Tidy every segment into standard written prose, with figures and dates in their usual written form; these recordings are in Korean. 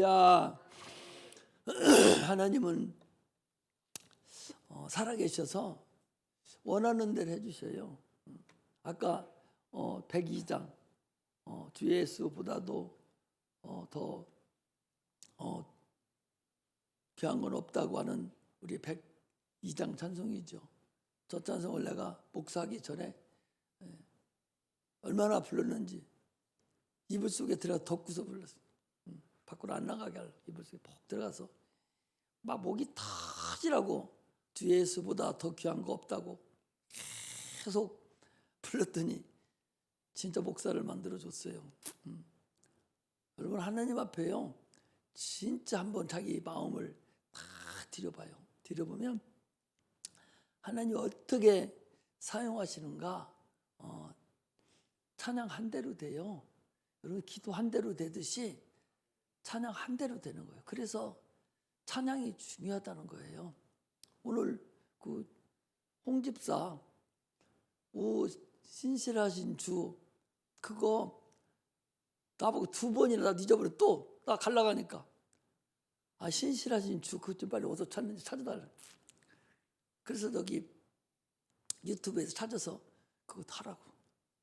야, 하나님은 살아계셔서 원하는 대로 해주셔요. 아까 102장 주 예수보다도 더 귀한 건 없다고 하는 우리 102장 찬송이죠. 저 찬송을 내가 목사하기 전에 얼마나 불렀는지 이불 속에 들어가 덮고서 불렀어요. 밖으로 안 나가게 하려고 이불 속에 푹 들어가서 막 목이 터지라고 주 예수보다 더 귀한 거 없다고 계속 불렀더니 진짜 목사를 만들어줬어요. 여러분 하나님 앞에요 진짜 한번 자기 마음을 다 들여봐요. 들여보면 하나님 어떻게 사용하시는가. 찬양 한 대로 돼요. 여러분 기도 한 대로 되듯이 찬양 한 대로 되는 거예요. 그래서 찬양이 중요하다는 거예요. 오늘 그 홍집사 오 신실하신 주 그거 나보고 2번이나 나 잊어버려. 또 나 갈라가니까 신실하신 주 그것 좀 빨리 어디서 찾는지 찾아달라. 그래서 여기 유튜브에서 찾아서 그거 하라고.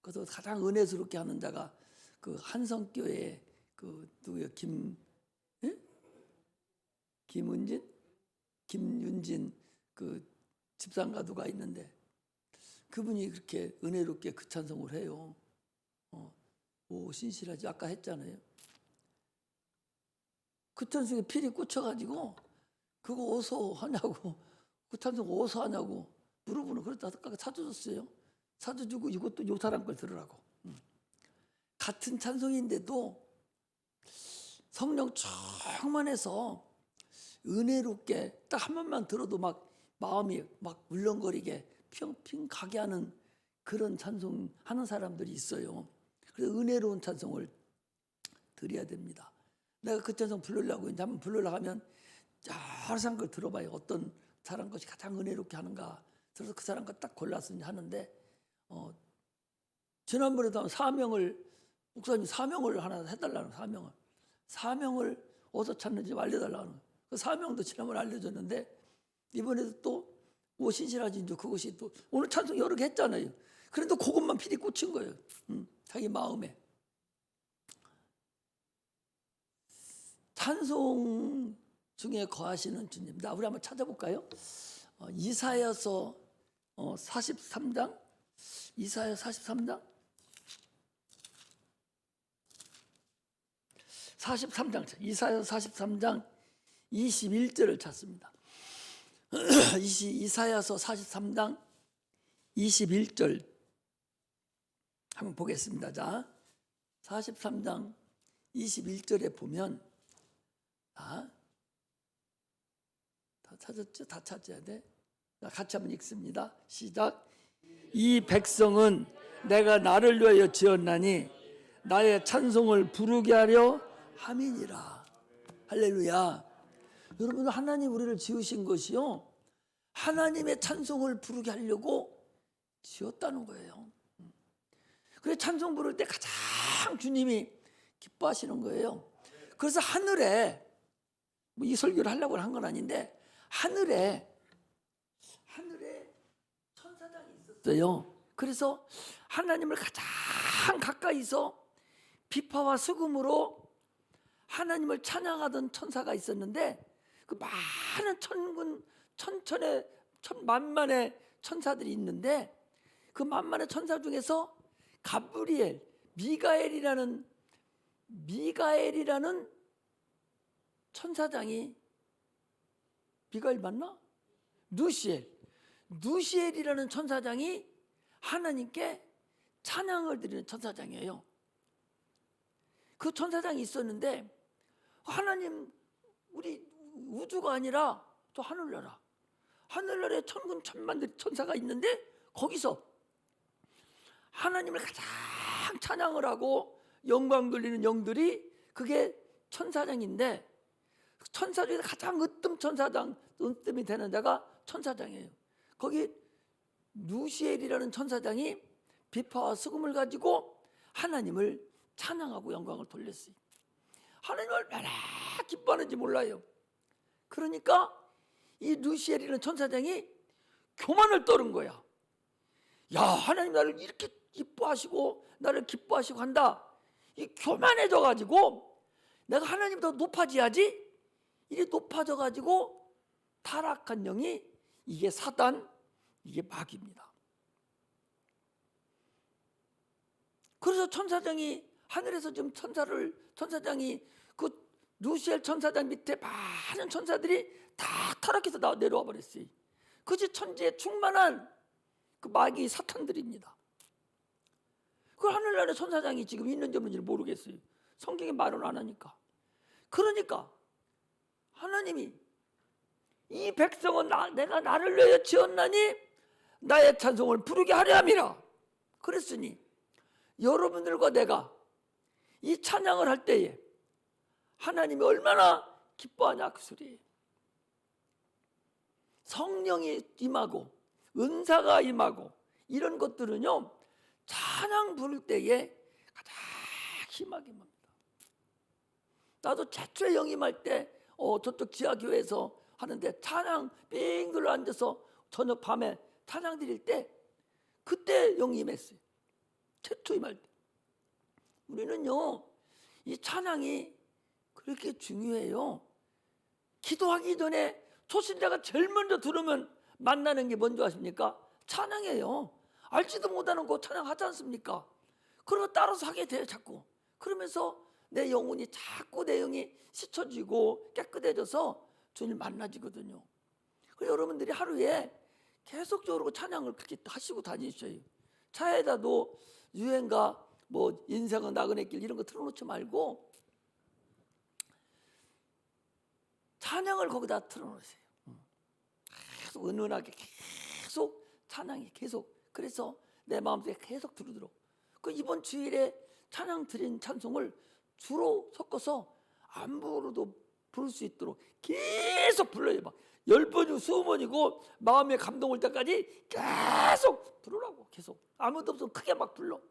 그래서 가장 은혜스럽게 하는 자가 그 한성교회 그 누구요? 김윤진 그 집사가두가 있는데 그분이 그렇게 은혜롭게 그 찬송을 해요. 오 신실하지 아까 했잖아요. 그 찬송에 필이 꽂혀가지고 그거 어디서 하냐고 그 찬송 어디서 하냐고 물어보는 그래서 아까 찾아줬어요. 찾아주고 이것도 요 사람 걸 들으라고. 같은 찬송인데도 성령 충만해서 은혜롭게 딱 한 번만 들어도 막 마음이 막 울렁거리게 핑핑 가게 하는 그런 찬송 하는 사람들이 있어요. 그래서 은혜로운 찬송을 드려야 됩니다. 내가 그 찬송 부르려고 이제 한번 부르려고 하면 여러 사람 걸 들어봐요. 어떤 사람 것이 가장 은혜롭게 하는가. 그래서 그 사람 거 딱 골라서 하는데 지난번에도 목사님 사명을 하나 해달라는 사명을 어디서 찾는지 알려달라는 그 사명도 지난번에 알려줬는데 이번에도 또 신실하신 주 그것이 또 오늘 찬송 여러 개 했잖아요. 그런데 그것만 필히 꽂힌 거예요. 자기 마음에. 찬송 중에 거하시는 주님. 우리 한번 찾아볼까요? 이사야서 43장 이사야 43장 43장 이사야 43장 21절을 찾습니다. 이사야서 43장 21절 한번 보겠습니다. 자, 43장 21절에 보면 다 찾았죠? 다 찾아야 돼. 같이 한번 읽습니다. 시작. 이 백성은 내가 나를 위하여 지었나니 나의 찬송을 부르게 하려 함이니라. 할렐루야. 여러분 하나님 우리를 지으신 것이요 하나님의 찬송을 부르게 하려고 지었다는 거예요. 그래서 찬송 부를 때 가장 주님이 기뻐하시는 거예요. 그래서 하늘에 이 설교를 하려고 한 건 아닌데 하늘에 천사장이 있었어요. 그래서 하나님을 가장 가까이서 비파와 수금으로 하나님을 찬양하던 천사가 있었는데 그 많은 만만의 천사들이 있는데 그 만만의 천사 중에서 가브리엘, 미가엘이라는 천사장이 미가엘 맞나? 누시엘이라는 천사장이 하나님께 찬양을 드리는 천사장이에요. 그 천사장이 있었는데 하나님 우리 우주가 아니라 또 하늘나라에 천군 천만들 천사가 있는데 거기서 하나님을 가장 찬양을 하고 영광 돌리는 영들이 그게 천사장인데 천사 중에 가장 으뜸이 되는 자가 천사장이에요. 거기 누시엘이라는 천사장이 비파와 수금을 가지고 하나님을 찬양하고 영광을 돌렸어요. 하나님 얼마나 기뻐하는지 몰라요. 그러니까 이 루시엘이라는 천사장이 교만을 떨은 거야. 야, 하나님 나를 이렇게 기뻐하시고 나를 기뻐하시고 한다. 이 교만해져 가지고 내가 하나님 더 높아져야지. 이게 높아져 가지고 타락한 영이 이게 사단, 이게 마귀입니다. 그래서 천사장이 하늘에서 지금 천사장이 그 루시엘 천사장 밑에 많은 천사들이 다 타락해서 내려와 버렸어요. 그것이 천지에 충만한 그 마귀 사탄들입니다. 그 하늘나라 천사장이 지금 있는지 없는지 모르겠어요. 성경에 말은 안 하니까. 그러니까 하나님이 이 백성은 내가 나를 위하여 지었나니 나의 찬송을 부르게 하려 함이라. 그랬으니 여러분들과 내가 이 찬양을 할 때에 하나님이 얼마나 기뻐하냐 그 소리예요. 성령이 임하고 은사가 임하고 이런 것들은요 찬양 부를 때에 가장 심하게 임합니다. 나도 최초에 영임할 때 저쪽 지하교회에서 하는데 찬양 삥 둘러 앉아서 저녁 밤에 찬양 드릴 때 그때 영임했어요. 최초 임할 때. 우리는요 이 찬양이 그렇게 중요해요. 기도하기 전에 초신자가 제일 먼저 들으면 만나는 게 뭔지 아십니까? 찬양이에요. 알지도 못하는 거 찬양하지 않습니까? 그러고 따라서 하게 돼요 자꾸. 그러면서 내 영혼이 자꾸 내 영이 씻어지고 깨끗해져서 주님 만나지거든요. 그래서 여러분들이 하루에 계속적으로 찬양을 그렇게 하시고 다니셔요. 차에다도 유행가 뭐 인생은 나그네 길 이런 거 틀어놓지 말고 찬양을 거기다 틀어놓으세요. 계속 은은하게 계속 찬양이 계속. 그래서 내 마음속에 계속 들으도록. 그 이번 주일에 찬양 드린 찬송을 주로 섞어서 안부로도 부를 수 있도록 계속 불러요. 막 10번이고 20번이고 마음에 감동 올 때까지 계속 부르라고. 계속 아무도 없으면 크게 막 불러.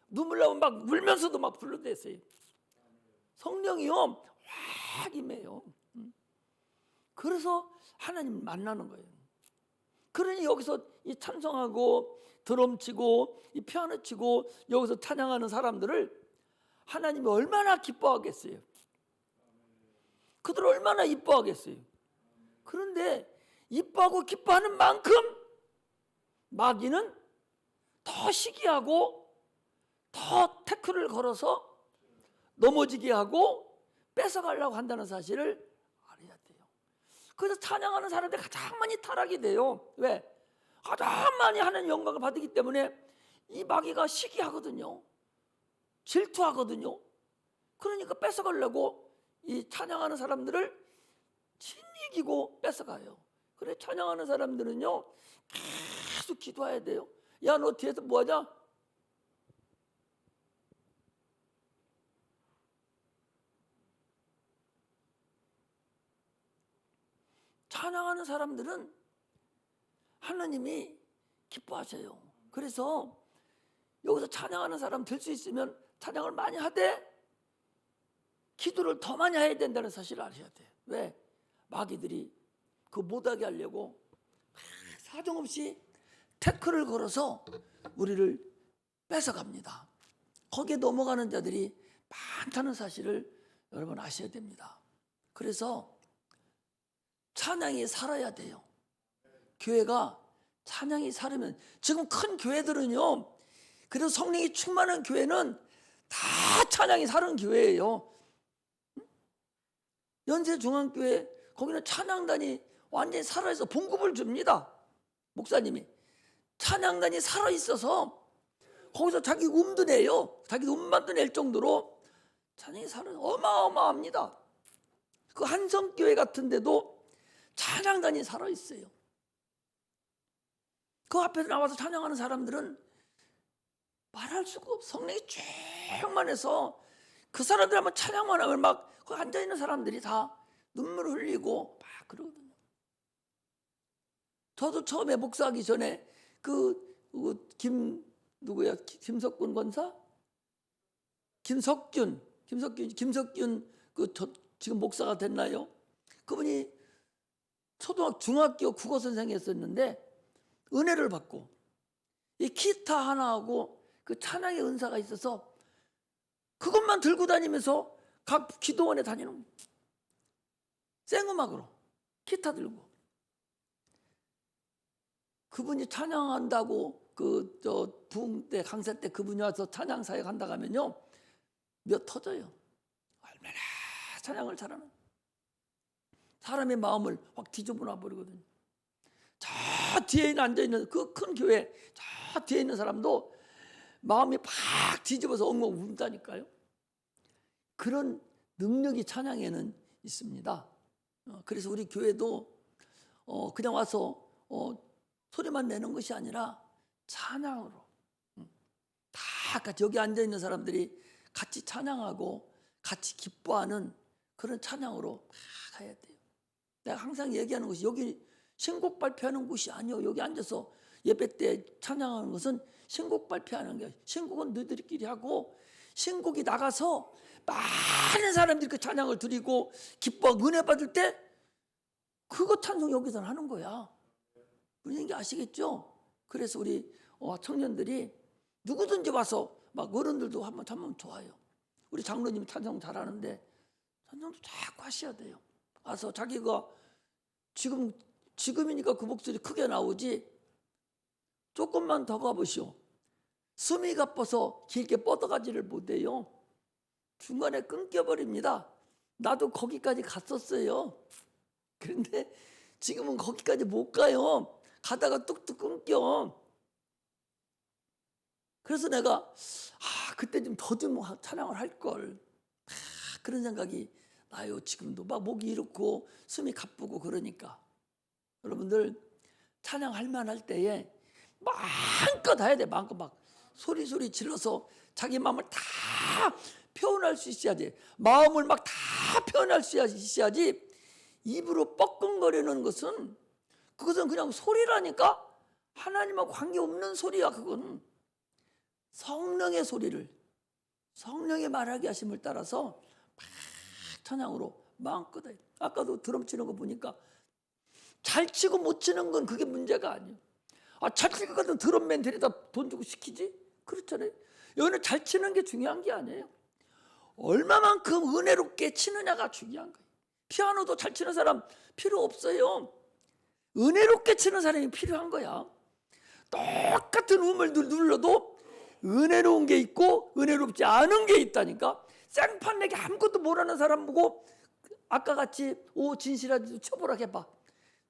눈물 나면 막 울면서도 막 불러댔어요. 성령이요 확 임해요. 그래서 하나님 만나는 거예요. 그러니 여기서 이 찬송하고 드럼 치고 이 피아노 치고 여기서 찬양하는 사람들을 하나님이 얼마나 기뻐하겠어요. 그들 얼마나 이뻐하겠어요. 그런데 이뻐하고 기뻐하는 만큼 마귀는 더 시기하고 더 태클을 걸어서 넘어지게 하고 뺏어가려고 한다는 사실을 알아야 돼요. 그래서 찬양하는 사람들 가장 많이 타락이 돼요. 왜? 가장 많이 하는 영광을 받기 때문에 이 마귀가 시기하거든요. 질투하거든요. 그러니까 뺏어가려고 이 찬양하는 사람들을 진이기고 뺏어가요. 그래 찬양하는 사람들은요 계속 기도해야 돼요. 야, 너 뒤에서 뭐하냐? 찬양하는 사람들은 하나님이 기뻐하셔요. 그래서 여기서 찬양하는 사람 될 수 있으면 찬양을 많이 하되 기도를 더 많이 해야 된다는 사실을 아셔야 돼요. 왜? 마귀들이 그 못하게 하려고 사정없이 태클을 걸어서 우리를 뺏어갑니다. 거기에 넘어가는 자들이 많다는 사실을 여러분 아셔야 됩니다. 그래서 찬양이 살아야 돼요. 교회가 찬양이 살으면 지금 큰 교회들은요 그래서 성령이 충만한 교회는 다 찬양이 사는 교회예요. 연세중앙교회 거기는 찬양단이 완전히 살아있어 봉급을 줍니다. 목사님이 찬양단이 살아있어서 거기서 자기 음도 내요. 자기 음반도 낼 정도로 찬양이 살아 어마어마합니다. 그 한성교회 같은 데도 찬양단이 살아있어요. 그 앞에서 나와서 찬양하는 사람들은 말할 수가 없어. 성령이 충만해서 그 사람들 한번 찬양만 하면 막 그 앉아있는 사람들이 다 눈물을 흘리고 막 그러거든요. 저도 처음에 목사하기 전에 누구야? 김석균 권사? 김석균 그 지금 목사가 됐나요? 그분이 중학교 국어 선생이었었는데 은혜를 받고 이 기타 하나하고 그 찬양의 은사가 있어서 그것만 들고 다니면서 각 기도원에 다니는 거예요. 생음악으로 기타 들고. 그분이 찬양한다고 부흥 때 강세 때 그분이 와서 찬양 사역 한다고 하면요 몇 터져요. 얼마나 찬양을 잘하는 사람의 마음을 확 뒤집어놔 버리거든요. 저 뒤에 앉아있는 그 큰 교회 저 뒤에 있는 사람도 마음이 팍 뒤집어서 엉엉 운다니까요. 그런 능력이 찬양에는 있습니다. 그래서 우리 교회도 그냥 와서 소리만 내는 것이 아니라 찬양으로 다 같이 여기 앉아있는 사람들이 같이 찬양하고 같이 기뻐하는 그런 찬양으로 막 가야 돼요. 내가 항상 얘기하는 것이 여기 신곡 발표하는 곳이 아니요. 여기 앉아서 예배 때 찬양하는 것은 신곡 발표하는 게 신곡은 너희들끼리 하고 신곡이 나가서 많은 사람들이 그 찬양을 드리고 기뻐 은혜 받을 때 그거 찬송 여기서 하는 거야. 그런 게 아시겠죠? 그래서 우리 청년들이 누구든지 와서 막 어른들도 한번 참으면 좋아요. 우리 장로님이 찬송 잘하는데 찬송도 자꾸 하셔야 돼요. 와서 자기가 지금이니까 그 목소리 크게 나오지 조금만 더 가보시오. 숨이 가빠서 길게 뻗어가지를 못해요. 중간에 끊겨버립니다. 나도 거기까지 갔었어요. 그런데 지금은 거기까지 못 가요. 가다가 뚝뚝 끊겨. 그래서 내가 그때 좀 더 좀 찬양을 할걸. 그런 생각이 나요. 지금도 막 목이 이렇고 숨이 가쁘고 그러니까. 여러분들 찬양할 만할 때에 마음껏 해야 돼. 마음껏 막 소리 질러서 자기 마음을 다 표현할 수 있어야지. 마음을 막 다 표현할 수 있어야지. 입으로 뻐끔거리는 것은 그것은 그냥 소리라니까. 하나님하고 관계없는 소리야. 그건 성령의 소리를 성령의 말하게 하심을 따라서 막 찬양으로 마음껏 해. 아까도 드럼 치는 거 보니까 잘 치고 못 치는 건 그게 문제가 아니에요. 잘 칠 것 같으면 드럼맨 데려다 돈 주고 시키지? 그렇잖아요. 여기는 잘 치는 게 중요한 게 아니에요. 얼마만큼 은혜롭게 치느냐가 중요한 거예요. 피아노도 잘 치는 사람 필요 없어요. 은혜롭게 치는 사람이 필요한 거야. 똑같은 음을 눌러도 은혜로운 게 있고 은혜롭지 않은 게 있다니까. 생판내기 아무것도 모르는 사람 보고 아까 같이 진실하지도 쳐보라 해봐.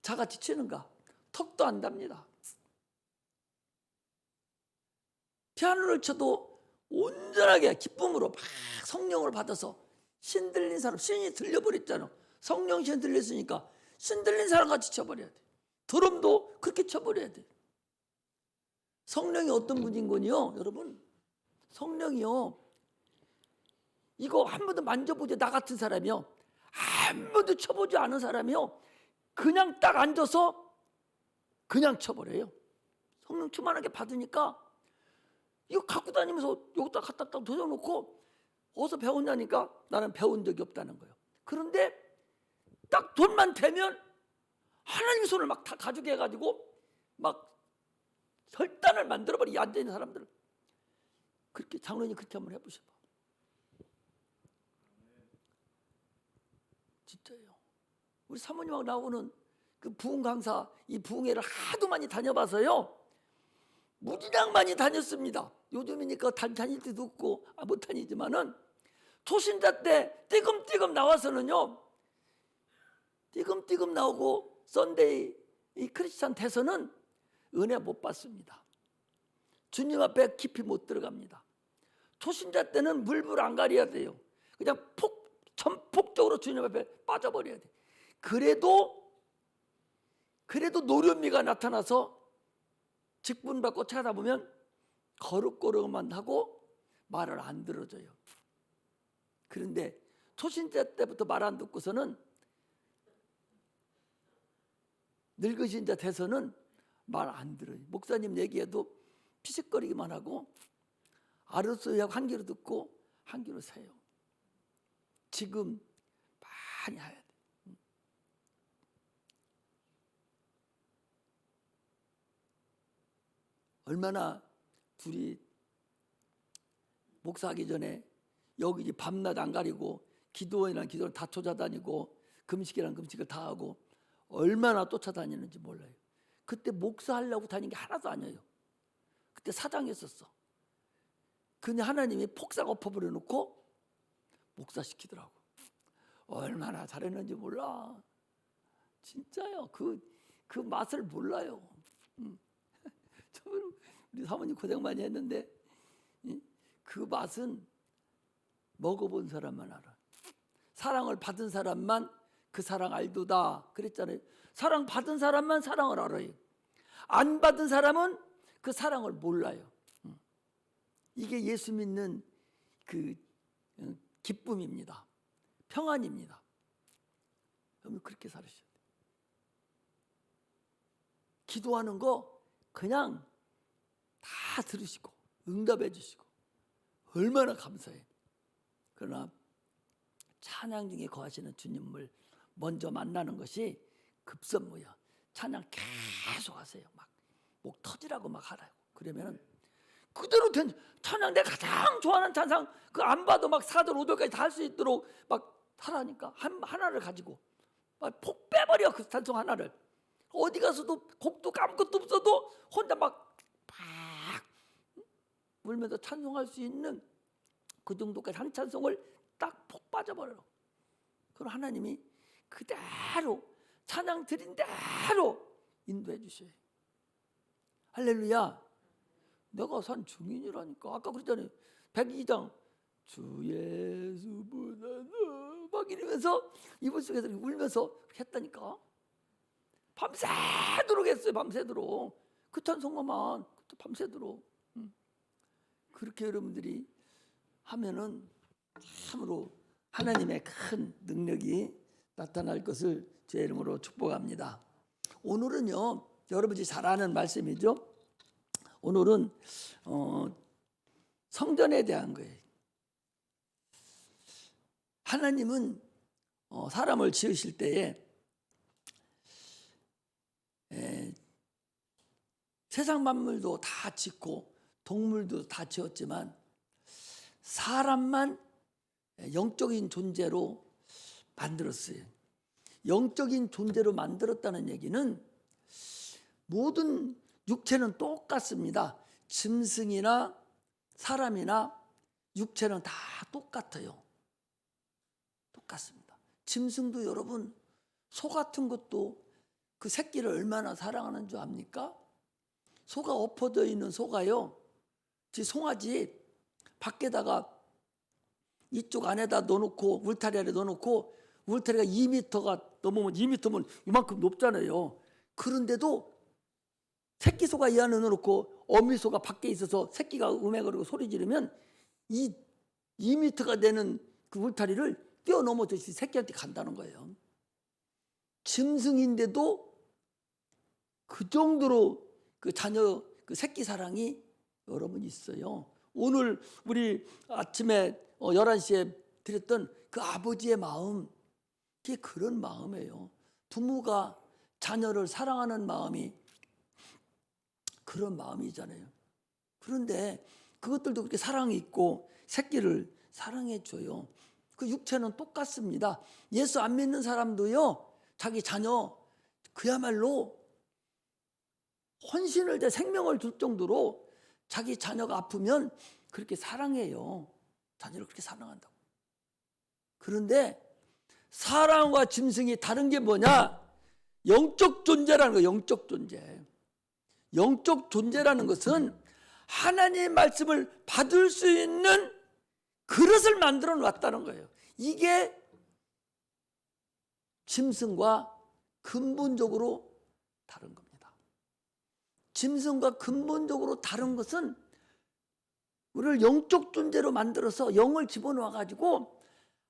자같이 치는가? 턱도 안 답니다. 피아노를 쳐도 온전하게 기쁨으로 막 성령을 받아서 신 들린 사람, 신이 들려버렸잖아. 성령 신 들렸으니까 신 들린 사람 같이 쳐버려야 돼. 드럼도 그렇게 쳐버려야 돼. 성령이 어떤 분인 거니요? 여러분, 성령이요, 이거 한 번도 만져보지 나 같은 사람이요, 한 번도 쳐보지 않은 사람이요, 그냥 딱 앉아서 그냥 쳐버려요. 성령 충만하게 받으니까 이거 갖고 다니면서 여기다 갖다 딱 도져놓고 어디서 배웠냐니까 나는 배운 적이 없다는 거예요. 그런데 딱 돈만 되면 하나님의 손을 막 다 가지고 해가지고 막 혈단을 만들어버리. 앉아있는 사람들을. 그렇게 장로님 그렇게 한번 해보셔봐. 진짜예요. 우리 사모님하고 나오는 그 부흥 강사, 이 부흥회를 하도 많이 다녀봐서요, 무지장 많이 다녔습니다. 요즘이니까 다닐 때도 없고 못 다니지만은 초신자 때 띠금띠금 나와서는요, 띠금띠금 나오고 썬데이 이 크리스찬 돼서는 은혜 못 받습니다. 주님 앞에 깊이 못 들어갑니다. 초신자 때는 물불 안 가려야 돼요. 그냥 전폭적으로 주님 앞에 빠져버려야 돼. 그래도 노련미가 나타나서 직분받고 찾아보면 거룩거룩만 하고 말을 안 들어줘요. 그런데 초신자 때부터 말 안 듣고서는 늙으신 자 돼서는 말 안 들어요. 목사님 얘기해도 피식거리기만 하고 알았어요 하고 한 귀로 듣고 한 귀로 세요. 지금 많이 해야 돼. 얼마나 둘이 목사하기 전에 여기 이제 밤낮 안 가리고 기도원이랑 기도를 다 쫓아다니고 금식이랑 금식을 다 하고 얼마나 쫓아다니는지 몰라요. 그때 목사하려고 다닌 게 하나도 아니에요. 그때 사장했었어. 그냥 하나님이 폭삭 엎어버려 놓고 목사시키더라고. 얼마나 잘했는지 몰라. 진짜요. 그 맛을 몰라요. 우리 사모님 고생 많이 했는데 그 맛은 먹어본 사람만 알아. 사랑을 받은 사람만 그 사랑 알도다 그랬잖아요. 사랑 받은 사람만 사랑을 알아요. 안 받은 사람은 그 사랑을 몰라요. 이게 예수 믿는 그 기쁨입니다. 평안입니다. 여러분 그렇게 살으셔야 돼요. 기도하는 거 그냥 다 들으시고 응답해 주시고 얼마나 감사해. 그러나 찬양 중에 거하시는 주님을 먼저 만나는 것이 급선무야. 찬양 계속 하세요. 막 목 터지라고 막 하라고. 그러면은 그대로 된 찬양, 내가 가장 좋아하는 찬양 그 안 봐도 막 4절 5절까지 다 할 수 있도록 막 하라니까. 하나를 가지고 막 폭 빼버려. 그 찬송 하나를 어디 가서도 곡도 아무것도 없어도 혼자 막 울면서 찬송할 수 있는 그 정도까지 한 찬송을 딱 폭 빠져버려. 그럼 하나님이 그대로 찬양 드린 대로 인도해 주셔요. 할렐루야. 내가 산 증인이라니까. 아까 그랬잖아요. 102장 주 예수보다 막 이러면서 이불 속에서 울면서 했다니까. 밤새도록 했어요. 밤새도록. 그 찬송가만 밤새도록. 그렇게 여러분들이 하면은 참으로 하나님의 큰 능력이 나타날 것을 제 이름으로 축복합니다. 오늘은요, 여러분이 잘 아는 말씀이죠. 오늘은 성전에 대한 거예요. 하나님은 사람을 지으실 때에 세상 만물도 다 짓고 동물도 다 지었지만 사람만 영적인 존재로 만들었어요. 영적인 존재로 만들었다는 얘기는 모든 육체는 똑같습니다. 짐승이나 사람이나 육체는 다 똑같아요. 똑같습니다. 짐승도 여러분 소 같은 것도 그 새끼를 얼마나 사랑하는 줄 압니까? 소가 엎어져 있는 소가요. 지 송아지 밖에다가 이쪽 안에다 넣어놓고 울타리 아래 넣어놓고 울타리가 2m가 넘으면 2m면 이만큼 높잖아요. 그런데도 새끼 소가 이 안에 넣어놓고 어미 소가 밖에 있어서 새끼가 음해거리고 소리 지르면 이 2m가 되는 그 울타리를 뛰어넘어듯이 새끼한테 간다는 거예요. 짐승인데도 그 정도로 그 자녀 그 새끼 사랑이 여러분 있어요. 오늘 우리 아침에 11시에 드렸던 그 아버지의 마음, 그게 그런 마음이에요. 부모가 자녀를 사랑하는 마음이 그런 마음이잖아요. 그런데 그것들도 그렇게 사랑이 있고 새끼를 사랑해 줘요. 그 육체는 똑같습니다. 예수 안 믿는 사람도요, 자기 자녀 그야말로 헌신을 내 생명을 줄 정도로 자기 자녀가 아프면 그렇게 사랑해요. 자녀를 그렇게 사랑한다고. 그런데 사람과 짐승이 다른 게 뭐냐? 영적 존재라는 거예요. 영적 존재. 영적 존재라는 것은 하나님의 말씀을 받을 수 있는 그릇을 만들어 놨다는 거예요. 이게 짐승과 근본적으로 다른 겁니다. 짐승과 근본적으로 다른 것은 우리를 영적 존재로 만들어서 영을 집어넣어 가지고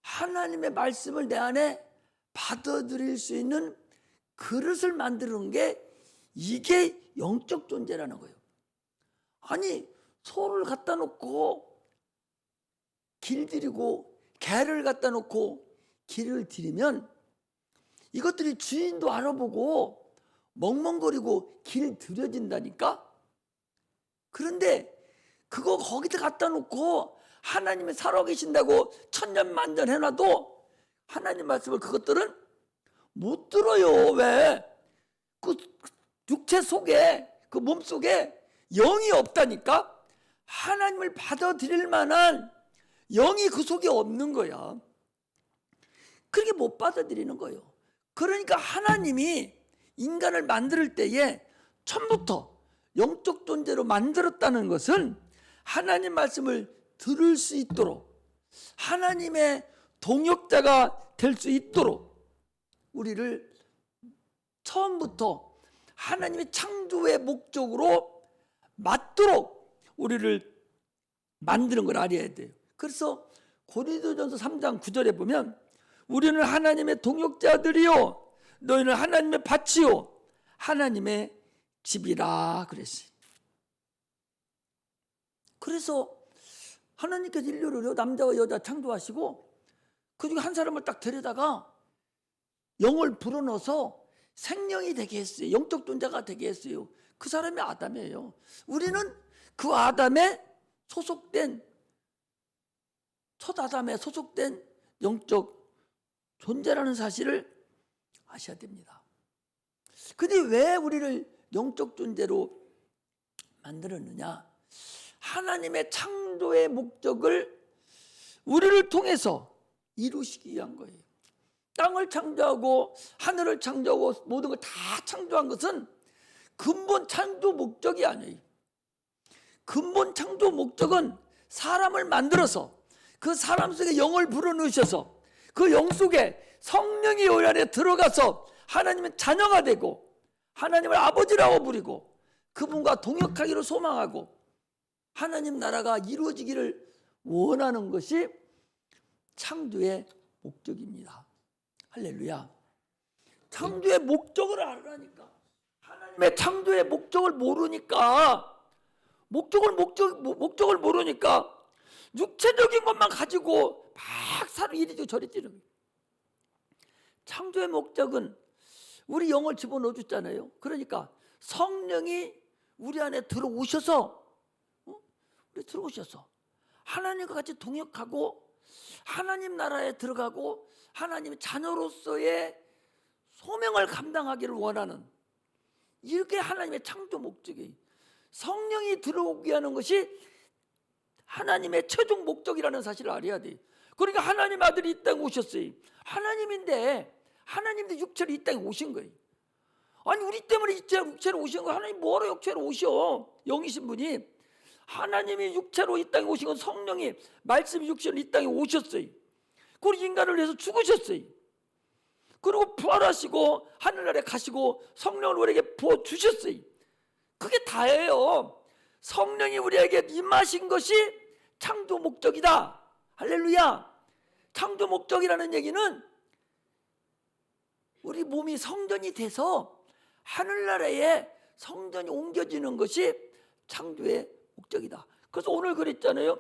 하나님의 말씀을 내 안에 받아들일 수 있는 그릇을 만드는 게 이게 영적 존재라는 거예요. 아니 소를 갖다 놓고 길 들이고 개를 갖다 놓고 길을 들이면 이것들이 주인도 알아보고 멍멍거리고 길 들여진다니까. 그런데 그거 거기다 갖다 놓고 하나님이 살아계신다고 천년만년 해놔도 하나님 말씀을 그것들은 못 들어요. 왜? 그 육체 속에, 그 몸 속에 영이 없다니까. 하나님을 받아들일 만한 영이 그 속에 없는 거야. 그렇게 못 받아들이는 거예요. 그러니까 하나님이 인간을 만들 때에 처음부터 영적 존재로 만들었다는 것은 하나님 말씀을 들을 수 있도록, 하나님의 동역자가 될 수 있도록 우리를 처음부터 하나님의 창조의 목적으로 맞도록 우리를 만드는 걸 알아야 돼요. 그래서 고린도전서 3장 9절에 보면 우리는 하나님의 동역자들이요 너희는 하나님의 밭이요 하나님의 집이라 그랬어요. 그래서 하나님께서 인류를 남자와 여자 창조하시고 그중에 한 사람을 딱 데려다가 영을 불어넣어서 생명이 되게 했어요. 영적 존재가 되게 했어요. 그 사람이 아담이에요. 우리는 그 아담에 소속된, 첫 아담에 소속된 영적 존재라는 사실을 아셔야 됩니다. 근데 왜 우리를 영적 존재로 만들었느냐? 하나님의 창조의 목적을 우리를 통해서 이루시기 위한 거예요. 땅을 창조하고 하늘을 창조하고 모든 걸 다 창조한 것은 근본 창조 목적이 아니에요. 근본 창조 목적은 사람을 만들어서 그 사람 속에 영을 불어넣으셔서 그 영 속에 성령이 우리 안에 들어가서 하나님의 자녀가 되고 하나님을 아버지라고 부리고 그분과 동역하기를 소망하고 하나님 나라가 이루어지기를 원하는 것이 창조의 목적입니다. 할렐루야. 창조의 목적을 알으라니까. 하나님의 창조의 목적을 모르니까 목적을 모르니까 육체적인 것만 가지고 막 살아 이리도 저리도. 창조의 목적은 우리 영을 집어넣어 줬잖아요. 그러니까 성령이 우리 안에 들어오셔서 우리 들어오셔서 하나님과 같이 동역하고 하나님 나라에 들어가고 하나님의 자녀로서의 소명을 감당하기를 원하는, 이렇게 하나님의 창조 목적이, 성령이 들어오게 하는 것이 하나님의 최종 목적이라는 사실을 알아야 돼. 그러니까 하나님 아들이 이 땅에 오셨어요. 하나님도 육체로 이 땅에 오신 거예요. 아니 우리 때문에 육체로 오신 거예요. 하나님 뭐하러 육체로 오셔? 영이신 분이. 하나님이 육체로 이 땅에 오신 건 성령이 말씀이 육체로 이 땅에 오셨어요. 그리고 인간을 위해서 죽으셨어요. 그리고 부활하시고 하늘나라에 가시고 성령을 우리에게 부어주셨어요. 그게 다예요. 성령이 우리에게 임하신 것이 창조 목적이다. 할렐루야. 창조 목적이라는 얘기는 우리 몸이 성전이 돼서 하늘나라에 성전이 옮겨지는 것이 창조의 목적이다. 그래서 오늘 그랬잖아요.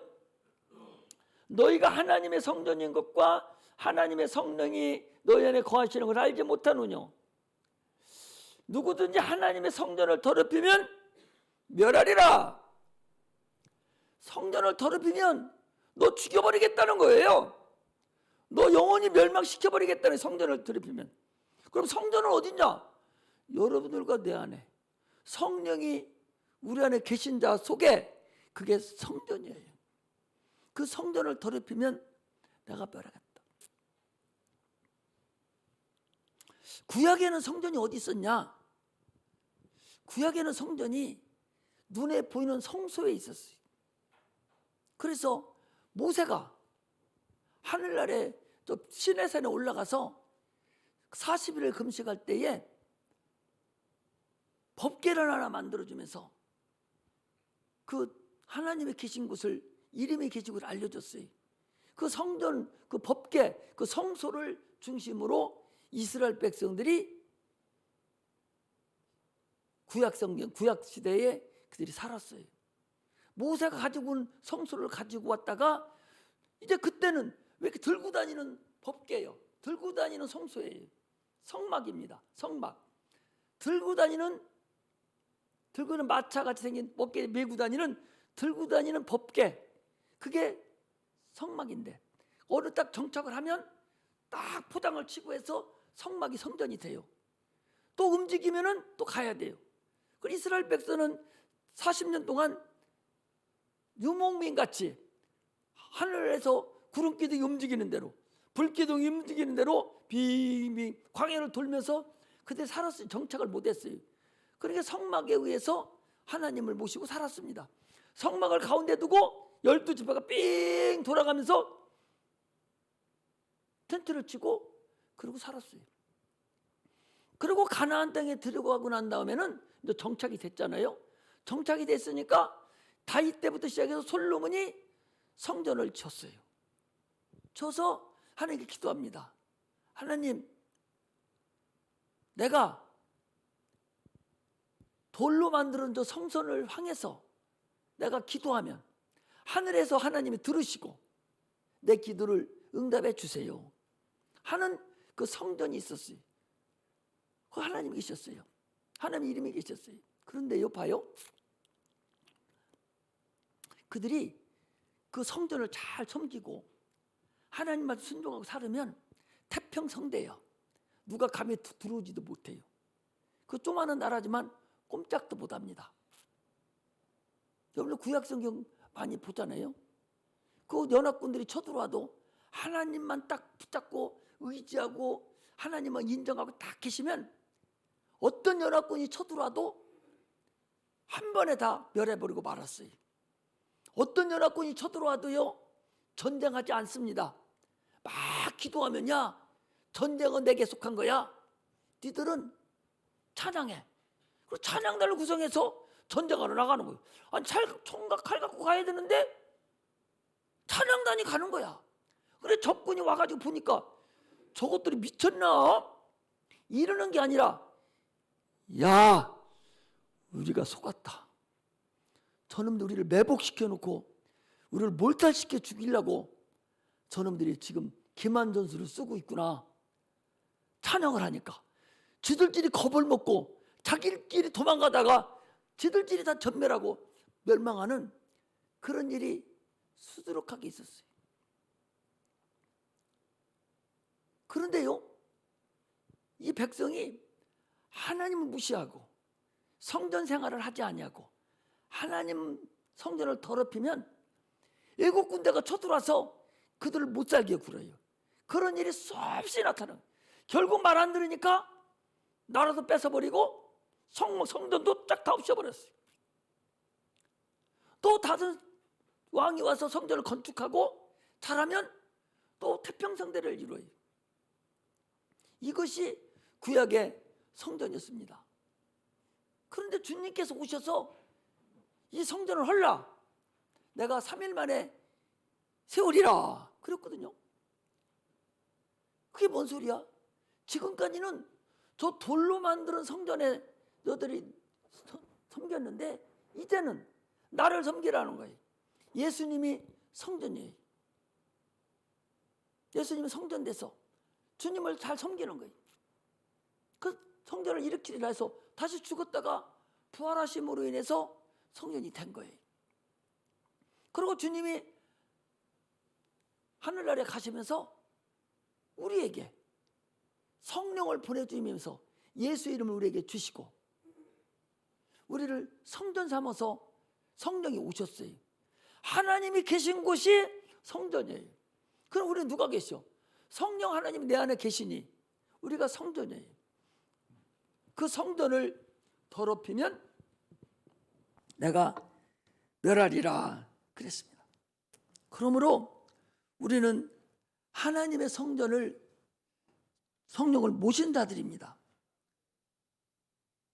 너희가 하나님의 성전인 것과 하나님의 성령이 너희 안에 거하시는 걸 알지 못하느냐. 누구든지 하나님의 성전을 더럽히면 멸하리라. 성전을 더럽히면 너 죽여버리겠다는 거예요. 너 영원히 멸망시켜버리겠다는, 성전을 더럽히면. 그럼 성전은 어딨냐? 여러분들과 내 안에 성령이 우리 안에 계신 자 속에, 그게 성전이에요. 그 성전을 더럽히면 내가 멸하겠다. 구약에는 성전이 어디 있었냐? 구약에는 성전이 눈에 보이는 성소에 있었어요. 그래서 모세가 하늘나라에 저 시내산에 올라가서 40일을 금식할 때에 법궤를 하나 만들어주면서 그 하나님의 계신 곳을, 이름이 계신 곳을 알려줬어요. 그 성전, 그 법궤, 그 성소를 중심으로 이스라엘 백성들이 구약 시대에 그들이 살았어요. 모세가 가지고 온 성소를 가지고 왔다가 이제 그때는 왜 이렇게 들고 다니는 법궤예요. 들고 다니는 성소예요. 성막입니다. 성막. 들고 다니는 마차같이 생긴 어깨에 메고 다니는 들고 다니는 법궤. 그게 성막인데 어느 딱 정착을 하면 딱 포장을 치고 해서 성막이 성전이 돼요. 또 움직이면은 또 가야 돼요. 그 이스라엘 백성은 40년 동안 유목민 같이 하늘에서 구름기둥이 움직이는 대로 불기둥이 움직이는 대로 빙빙 광야를 돌면서 그때 살았어요. 정착을 못했어요. 그러니까 성막에 의해서 하나님을 모시고 살았습니다. 성막을 가운데 두고 12지파가 삥 돌아가면서 텐트를 치고 그러고 살았어요. 그리고 가나안 땅에 들어가고 난 다음에는 이제 정착이 됐잖아요. 정착이 됐으니까 다윗 때부터 시작해서 솔로몬이 성전을 쳤어요. 쳐서 하나님께 기도합니다. 하나님, 내가 돌로 만드는 저 성전을 향해서 내가 기도하면 하늘에서 하나님이 들으시고 내 기도를 응답해 주세요 하는 그 성전이 있었어요. 그 하나님이 계셨어요. 하나님 이름이 계셨어요. 그런데요, 봐요. 그들이 그 성전을 잘 섬기고 하나님한테 순종하고 살으면 태평성대예요. 누가 감히 들어오지도 못해요. 그 조그마한 나라지만 꼼짝도 못합니다. 여러분 구약성경 많이 보잖아요. 그 연합군들이 쳐들어와도 하나님만 딱 붙잡고 의지하고 하나님만 인정하고 딱 계시면 어떤 연합군이 쳐들어와도 한 번에 다 멸해버리고 말았어요. 어떤 연합군이 쳐들어와도요 전쟁하지 않습니다. 막 기도하면 야 전쟁은 내게 속한 거야. 니들은 찬양해. 그리고 찬양단을 구성해서 전쟁하러 나가는 거예요. 아니 총각 칼 갖고 가야 되는데 찬양단이 가는 거야. 그래 적군이 와가지고 보니까 저것들이 미쳤나? 이러는 게 아니라 야 우리가 속았다. 저놈들 우리를 매복시켜 놓고 우리를 몰탈시켜 죽이려고 저놈들이 지금 기만전술을 쓰고 있구나. 찬양을 하니까 지들끼리 겁을 먹고 자기들끼리 도망가다가 지들끼리 다 전멸하고 멸망하는 그런 일이 수두룩하게 있었어요. 그런데요, 이 백성이 하나님을 무시하고 성전 생활을 하지 아니하고 하나님 성전을 더럽히면 애국 군대가 쳐들어와서 그들을 못 살게 굴어요. 그런 일이 수없이 나타나요. 결국 말 안 들으니까 나라도 뺏어버리고 성전도 쫙 다 없애버렸어요. 또 다른 왕이 와서 성전을 건축하고 잘하면 또 태평성대를 이루어요. 이것이 구약의 성전이었습니다. 그런데 주님께서 오셔서 이 성전을 헐라 내가 3일 만에 세우리라 그랬거든요. 그게 뭔 소리야? 지금까지는 저 돌로 만드는 성전에 너들이 섬겼는데 이제는 나를 섬기라는 거예요. 예수님이 성전이에요. 예수님이 성전 돼서 주님을 잘 섬기는 거예요. 그 성전을 일으키리라 해서 다시 죽었다가 부활하심으로 인해서 성전이 된 거예요. 그리고 주님이 하늘나라에 가시면서 우리에게 성령을 보내주면서 예수 이름을 우리에게 주시고 우리를 성전 삼아서 성령이 오셨어요. 하나님이 계신 곳이 성전이에요. 그럼 우리는 누가 계셔? 성령 하나님이 내 안에 계시니 우리가 성전이에요. 그 성전을 더럽히면 내가 멸하리라 그랬습니다. 그러므로 우리는 하나님의 성전을 성령을 모신 자들입니다.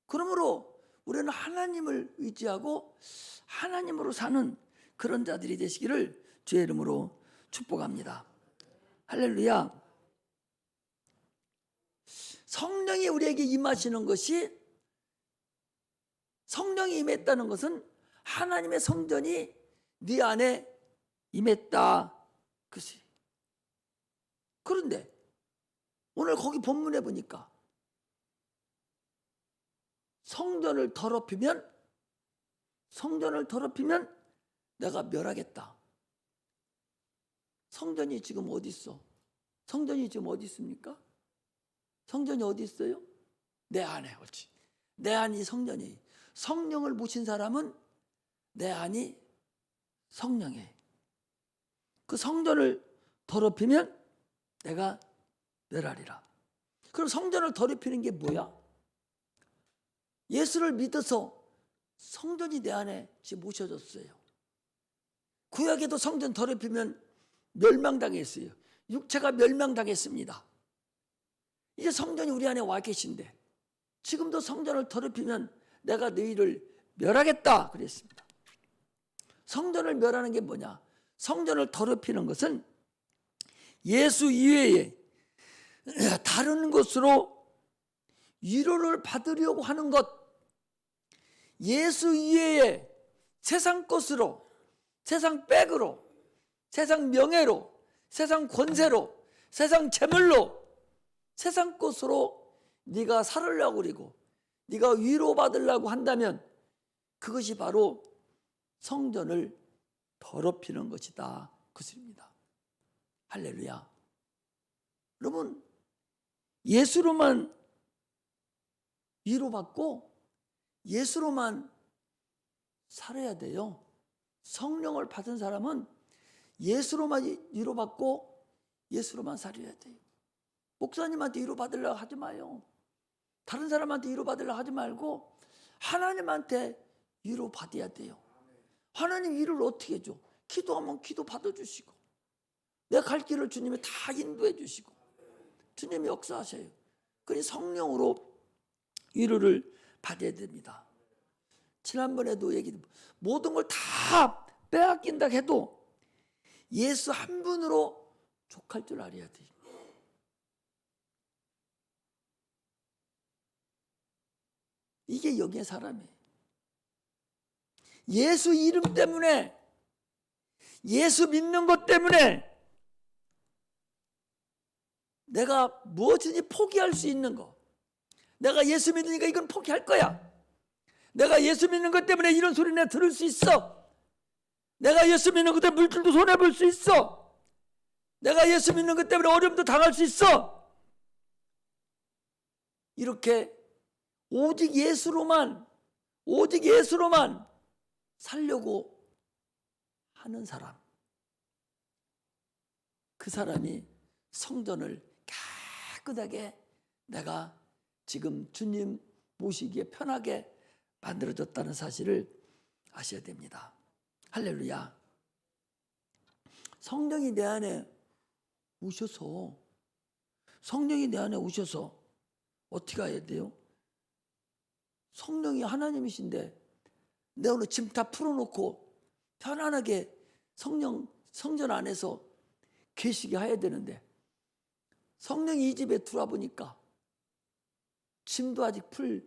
그러므로 우리는 하나님을 의지하고 하나님으로 사는 그런 자들이 되시기를 주의 이름으로 축복합니다. 할렐루야. 성령이 우리에게 임하시는 것이 성령이 임했다는 것은 하나님의 성전이 네 안에 임했다. 그것이. 그런데 오늘 거기 본문에 보니까 성전을 더럽히면 내가 멸하겠다. 성전이 지금 어디 있어? 성전이 지금 어디 있습니까? 성전이 어디 있어요? 내 안에. 그렇지. 내 안이 성전이. 성령을 모신 사람은 내 안이 성령이에요. 그 성전을 더럽히면 내가 멸하리라. 그럼 성전을 더럽히는 게 뭐야? 예수를 믿어서 성전이 내 안에 지금 모셔졌어요. 구약에도 성전 더럽히면 멸망당했어요. 육체가 멸망당했습니다. 이제 성전이 우리 안에 와 계신데 지금도 성전을 더럽히면 내가 너희를 멸하겠다 그랬습니다. 성전을 멸하는 게 뭐냐? 성전을 더럽히는 것은 예수 이외에 다른 것으로 위로를 받으려고 하는 것, 예수 이외에 세상 것으로, 세상 백으로, 세상 명예로, 세상 권세로, 세상 재물로, 세상 것으로 네가 살으려고 그러고 네가 위로받으려고 한다면 그것이 바로 성전을 더럽히는 것이다. 그 소리입니다. 할렐루야. 여러분, 예수로만 위로받고 예수로만 살아야 돼요. 성령을 받은 사람은 예수로만 위로받고 예수로만 살아야 돼요. 목사님한테 위로받으려고 하지 마요. 다른 사람한테 위로받으려고 하지 말고 하나님한테 위로받아야 돼요. 하나님 위로를 어떻게 해줘? 기도하면 기도 받아주시고 내가 갈 길을 주님이 다 인도해 주시고 주님이 역사하셔요. 그러니 성령으로 위로를 받아야 됩니다. 지난번에도 모든 걸 다 빼앗긴다 해도 예수 한 분으로 족할 줄 알아야 돼요. 이게 여기의 사람이에요. 예수 이름 때문에, 예수 믿는 것 때문에 내가 무엇이든지 포기할 수 있는 거. 내가 예수 믿으니까 이건 포기할 거야. 내가 예수 믿는 것 때문에 이런 소리 내가 들을 수 있어. 내가 예수 믿는 것 때문에 물질도 손해볼 수 있어. 내가 예수 믿는 것 때문에 어려움도 당할 수 있어. 이렇게 오직 예수로만 살려고 하는 사람, 그 사람이 성전을 깨끗하게 내가 지금 주님 모시기에 편하게 만들어졌다는 사실을 아셔야 됩니다. 할렐루야. 성령이 내 안에 오셔서 어떻게 해야 돼요? 성령이 하나님이신데 내 오늘 짐 다 풀어놓고 편안하게 성전 안에서 계시게 해야 되는데 성령이 이 집에 들어와 보니까 짐도 아직 풀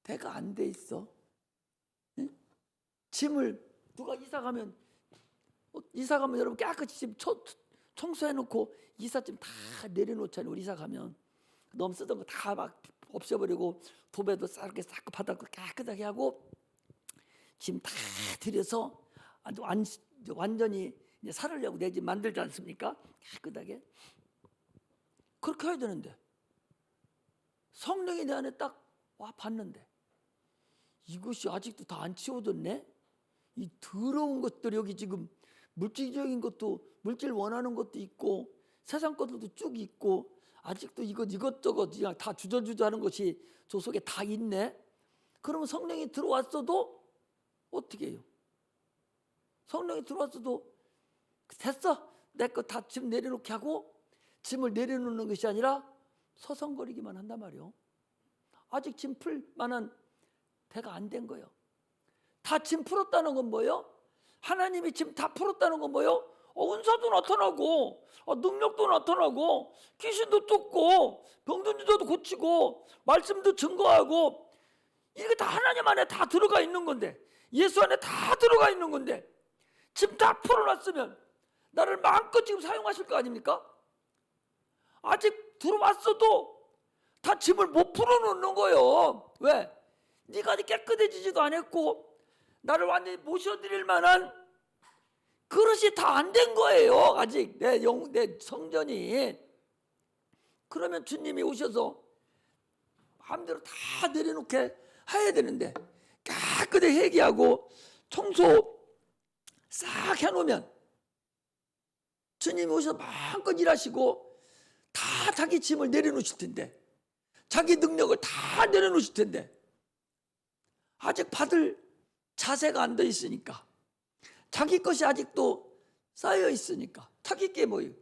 배가 안 돼 있어. 응? 짐을 누가 이사 가면 여러분 깨끗이 집 청소해놓고 이삿짐 다 내려놓잖아요. 우리 이사 가면 너무 쓰던 거 다 막 없애버리고 도배도 싹 바닥도 깨끗하게 하고 짐 다 들여서 완전히 이제 살으려고 내 집 만들지 않습니까? 깨끗하게 그렇게 해야 되는데 성령이 내 안에 딱 와 봤는데 이것이 아직도 다 안 치워졌네. 이 더러운 것들 여기 지금 물질적인 것도 물질 원하는 것도 있고 세상 것들도 쭉 있고 아직도 이것저것 그냥 다 주저주저하는 것이 저 속에 다 있네. 그러면 성령이 들어왔어도 어떻게 해요? 성령이 들어왔어도 됐어 내 거 다 짐 내려놓게 하고 짐을 내려놓는 것이 아니라 서성거리기만 한단 말이에요. 아직 짐 풀 만한 배가 안 된 거예요. 다 짐 풀었다는 건 뭐예요? 하나님이 짐 다 풀었다는 건 뭐예요? 은사도 나타나고 능력도 나타나고 귀신도 쫓고 병든 자도 고치고 말씀도 증거하고 이게 다 하나님 안에 다 들어가 있는 건데 예수 안에 다 들어가 있는 건데 짐 다 풀어놨으면 나를 마음껏 지금 사용하실 거 아닙니까? 아직 들어왔어도 다 짐을 못 풀어놓는 거예요. 왜? 네가 아직 깨끗해지지도 않았고 나를 완전히 모셔드릴 만한 그릇이 다 안 된 거예요. 아직 내 성전이. 그러면 주님이 오셔서 마음대로 다 내려놓게 해야 되는데 깨끗하게 회개하고 청소 싹 해놓으면 주님이 오셔서 마음껏 일하시고 다 자기 짐을 내려놓으실 텐데, 자기 능력을 다 내려놓으실 텐데 아직 받을 자세가 안 돼 있으니까, 자기 것이 아직도 쌓여 있으니까, 자기 게 뭐예요?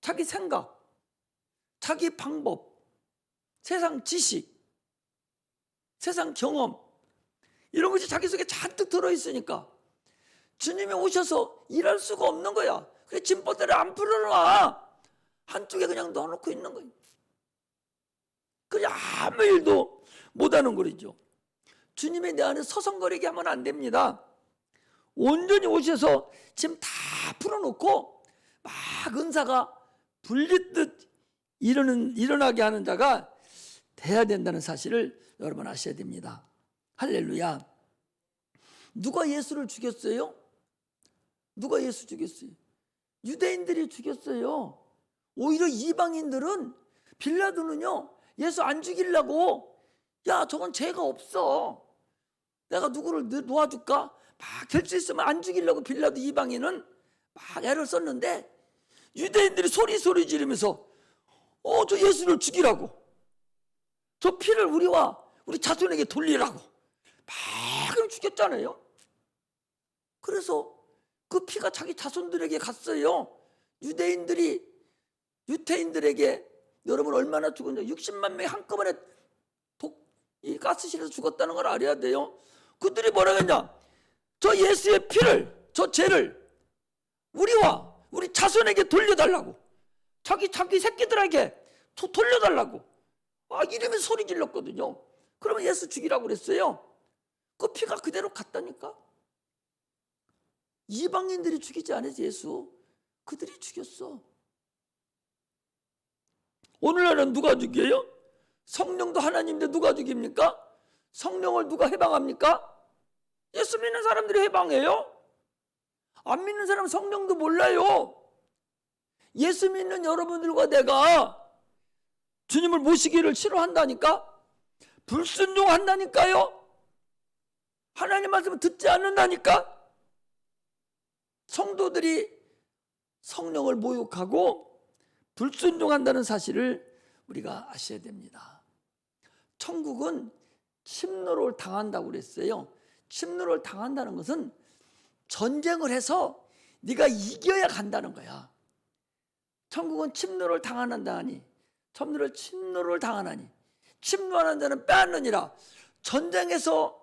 자기 생각, 자기 방법, 세상 지식, 세상 경험, 이런 것이 자기 속에 잔뜩 들어있으니까 주님이 오셔서 일할 수가 없는 거야. 그래, 짐벌들을 안 풀어놔. 한쪽에 그냥 넣어놓고 있는 거예요. 그냥 아무 일도 못하는 거죠. 주님이 내 안에 서성거리게 하면 안 됩니다. 온전히 오셔서 지금 다 풀어놓고 막 은사가 불리듯 일어나게 하는 자가 돼야 된다는 사실을 여러분 아셔야 됩니다. 할렐루야. 누가 예수를 죽였어요? 누가 예수 죽였어요? 유대인들이 죽였어요. 오히려 이방인들은, 빌라도는요, 예수 안 죽이려고, 야, 저건 죄가 없어, 내가 누구를 놓아줄까? 막 될 수 있으면 안 죽이려고 빌라도 이방인은 막 애를 썼는데, 유대인들이 소리 지르면서 저 예수를 죽이라고, 저 피를 우리와 우리 자손에게 돌리라고 막 죽였잖아요. 그래서 그 피가 자기 자손들에게 갔어요. 유태인들에게 여러분 얼마나 죽었냐? 60만 명이 한꺼번에 이 가스실에서 죽었다는 걸 알아야 돼요. 그들이 뭐라 했냐? 저 예수의 피를, 저 죄를 우리와 우리 자손에게 돌려달라고, 자기 새끼들에게 돌려달라고 이러면서 소리 질렀거든요. 그러면 예수 죽이라고 그랬어요. 그 피가 그대로 갔다니까. 이방인들이 죽이지 않았지, 예수. 그들이 죽였어. 오늘날은 누가 죽여요? 성령도 하나님인데 누가 죽입니까? 성령을 누가 해방합니까? 예수 믿는 사람들이 해방해요. 안 믿는 사람은 성령도 몰라요. 예수 믿는 여러분들과 내가 주님을 모시기를 싫어한다니까? 불순종한다니까요? 하나님 말씀을 듣지 않는다니까? 성도들이 성령을 모욕하고 불순종한다는 사실을 우리가 아셔야 됩니다. 천국은 침노를 당한다고 그랬어요. 침노를 당한다는 것은 전쟁을 해서 네가 이겨야 간다는 거야. 천국은 침노를 당하니 침노를 당하나니 침노하는 자는 빼앗느니라. 전쟁에서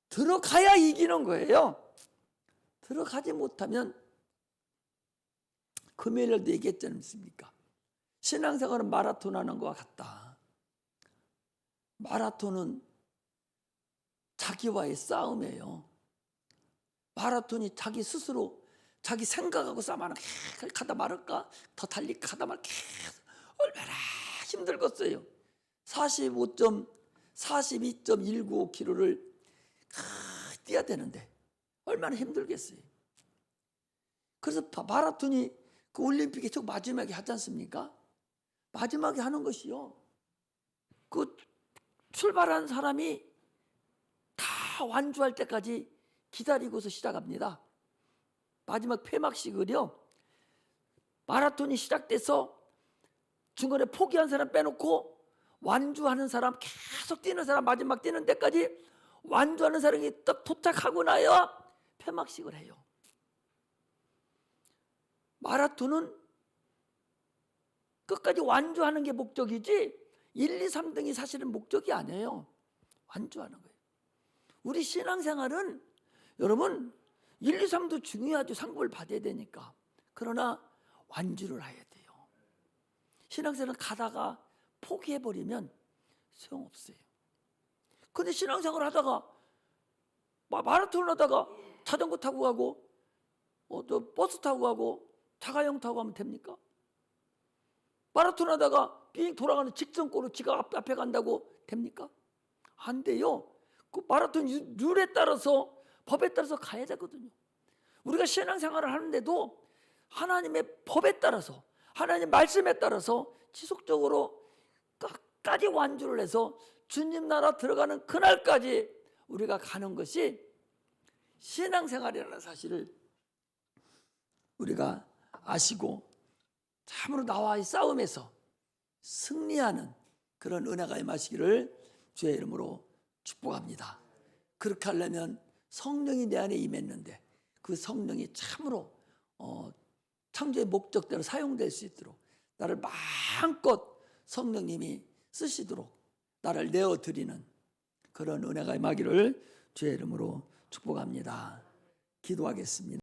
들어가야 이기는 거예요. 들어가지 못하면 금요일에도 얘기했지 않습니까? 신앙생활은 마라톤 하는 것과 같다. 마라톤은 자기와의 싸움이에요. 마라톤이 자기 스스로 자기 생각하고 싸움하는, 가다 말을까? 더 달릴까? 하다 계속 얼마나 힘들겠어요. 42.195km를 뛰어야 되는데 얼마나 힘들겠어요. 그래서 마라톤이 그 올림픽에 저 마지막에 하지 않습니까? 마지막에 하는 것이요, 그 출발한 사람이 다 완주할 때까지 기다리고서 시작합니다. 마지막 폐막식을요, 마라톤이 시작돼서 중간에 포기한 사람 빼놓고 완주하는 사람, 계속 뛰는 사람, 마지막 뛰는 데까지 완주하는 사람이 딱 도착하고 나야 폐막식을 해요. 마라톤은 끝까지 완주하는 게 목적이지 1, 2, 3등이 사실은 목적이 아니에요. 완주하는 거예요. 우리 신앙생활은 여러분 1, 2, 3도 중요하죠. 상급을 받아야 되니까. 그러나 완주를 해야 돼요. 신앙생활은 가다가 포기해버리면 소용없어요. 근데 신앙생활을 하다가 마라톤을 하다가 자전거 타고 가고 또 버스 타고 가고 자가용 타고 가면 됩니까? 마라톤 하다가 비행 돌아가는 직선고로 지가 앞에 간다고 됩니까? 안 돼요. 그 마라톤 룰에 따라서 법에 따라서 가야 되거든요. 우리가 신앙생활을 하는데도 하나님의 법에 따라서 하나님 말씀에 따라서 지속적으로 끝까지 완주를 해서 주님 나라 들어가는 그날까지 우리가 가는 것이 신앙생활이라는 사실을 우리가 아시고 참으로 나와의 싸움에서 승리하는 그런 은혜가 임하시기를 주의 이름으로 축복합니다. 그렇게 하려면 성령이 내 안에 임했는데 그 성령이 참으로 창조의 목적대로 사용될 수 있도록 나를 마음껏 성령님이 쓰시도록 나를 내어드리는 그런 은혜가 임하기를 주의 이름으로 축복합니다. 기도하겠습니다.